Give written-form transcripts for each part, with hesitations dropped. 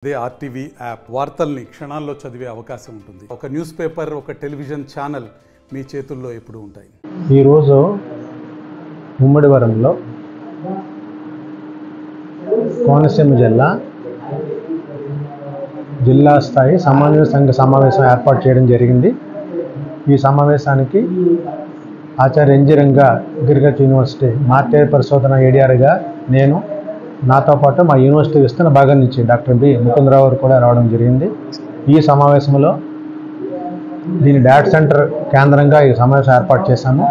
అదే RTV app వార్తల్ని క్షణాల్లో చదివే అవకాశం ఉంటుంది. ఒక న్యూస్ పేపర్, ఒక టెలివిజన్ ఛానల్ మీ చేతుల్లో ఎప్పుడూ ఉంటాయి. ఈరోజు ముమ్మడివరంలో కోనసీమ జిల్లా స్థాయి సమన్వయ సంఘ సమావేశం ఏర్పాటు చేయడం జరిగింది. ఈ సమావేశానికి Acharya NG Ranga agriculture university market పరిశోధన ఏడిఆర్గా నేను, నాతో పాటు మా యూనివర్సిటీ విస్తరణ భాగం నుంచి డాక్టర్ బి ముకుందరావు గారు కూడా రావడం జరిగింది. ఈ సమావేశంలో దీని డేటా సెంటర్ కేంద్రంగా ఈ సమావేశం ఏర్పాటు చేశాము.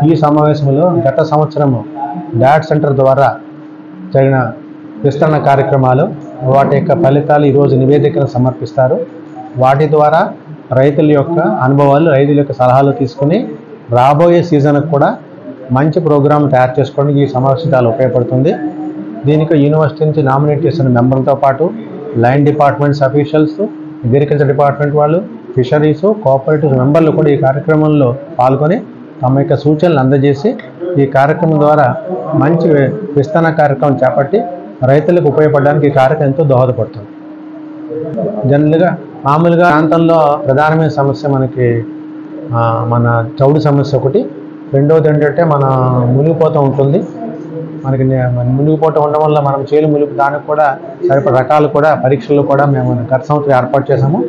ఈ సమావేశంలో గత సంవత్సరము డేటా సెంటర్ ద్వారా జరిగిన విస్తరణ కార్యక్రమాలు, వాటి యొక్క ఫలితాలు ఈరోజు నివేదికను సమర్పిస్తారు. వాటి ద్వారా రైతుల యొక్క అనుభవాలు, రైతుల యొక్క సలహాలు తీసుకుని రాబోయే సీజన్కి కూడా మంచి ప్రోగ్రాం తయారు చేసుకోవడానికి ఈ సమావేశం చాలా ఉపయోగపడుతుంది. దీనికి యూనివర్సిటీ నుంచి నామినేట్ చేసిన మెంబర్లతో పాటు line departments officials, agriculture department వాళ్ళు, ఫిషరీస్, కోఆపరేటివ్ మెంబర్లు కూడా ఈ కార్యక్రమంలో పాల్గొని తమ యొక్క సూచనలు అందజేసి ఈ కార్యక్రమం ద్వారా మంచి విస్తరణ కార్యక్రమం చేపట్టి రైతులకు ఉపయోగపడడానికి ఈ కార్యక్రమం ఎంతో దోహదపడుతుంది. జనరల్గా మామూలుగా ప్రాంతంలో ప్రధానమైన సమస్య మనకి మన చౌడు సమస్య ఒకటి, రెండవది ఏంటంటే మన మునిగిపోతూ ఉంటుంది. మనకి మునిగిపోతూ ఉండడం వల్ల మనం చేలు మునిగి దానికి కూడా సరిపడ రకాలు కూడా పరీక్షలు కూడా మేము గత సంవత్సరం ఏర్పాటు చేసాము.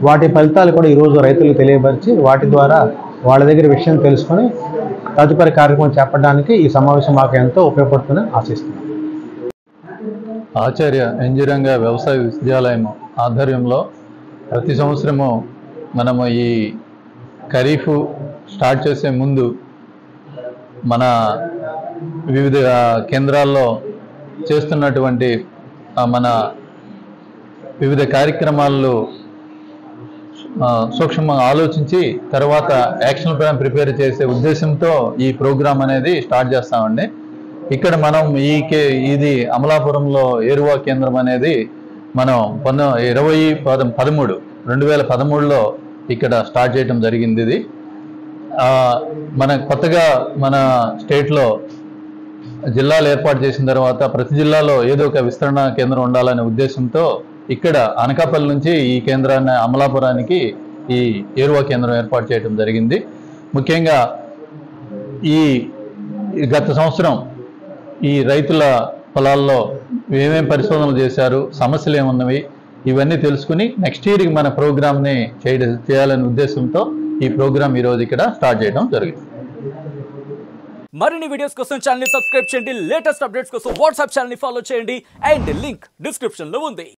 వాటి ఫలితాలు కూడా ఈరోజు రైతులకు తెలియపరిచి వాటి ద్వారా వాళ్ళ దగ్గర విషయం తెలుసుకొని తదుపరి కార్యక్రమం చేపట్టడానికి ఈ సమావేశం మాకు ఎంతో ఉపయోగపడుతుందని ఆశిస్తున్నాం. ఆచార్య ఎన్జి రంగా వ్యవసాయ విశ్వవిద్యాలయం ఆధ్వర్యంలో ప్రతి సంవత్సరము మనము ఈ ఖరీఫ్ స్టార్ట్ చేసే ముందు మన వివిధ కేంద్రాల్లో చేస్తున్నటువంటి మన వివిధ కార్యక్రమాల్లో సూక్ష్మంగా ఆలోచించి తర్వాత యాక్షన్ ప్లాన్ ప్రిపేర్ చేసే ఉద్దేశంతో ఈ ప్రోగ్రాం అనేది స్టార్ట్ చేస్తామండి. ఇక్కడ మనం ఇది అమలాపురంలో ఏరువా కేంద్రం అనేది మనం 2013లో ఇక్కడ స్టార్ట్ చేయడం జరిగింది. ఇది మన కొత్తగా మన స్టేట్లో జిల్లాలు ఏర్పాటు చేసిన తర్వాత ప్రతి జిల్లాలో ఏదో ఒక విస్తరణ కేంద్రం ఉండాలనే ఉద్దేశంతో ఇక్కడ అనకాపల్లి నుంచి ఈ కేంద్రాన్ని అమలాపురానికి ఈ ఏరువా కేంద్రం ఏర్పాటు చేయడం జరిగింది. ముఖ్యంగా ఈ గత సంవత్సరం ఈ రైతుల పొలాల్లో ఏమేమి పరిశోధనలు చేశారు, సమస్యలు ఏమున్నవి, ఇవన్నీ తెలుసుకుని నెక్స్ట్ ఇయర్కి మన ప్రోగ్రామ్ని చేయాలనే ఉద్దేశంతో ఈ ప్రోగ్రామ్ ఈరోజు ఇక్కడ స్టార్ట్ చేయడం జరిగింది. మరిన్ని వీడియోస్ కోసం ఛానల్ ని సబ్స్క్రైబ్ చేయండి. లేటెస్ట్ అప్డేట్స్ కోసం వాట్సాప్ ఛానల్ ని ఫాలో చేయండి. అండ్ లింక్ డిస్క్రిప్షన్ లో ఉంది.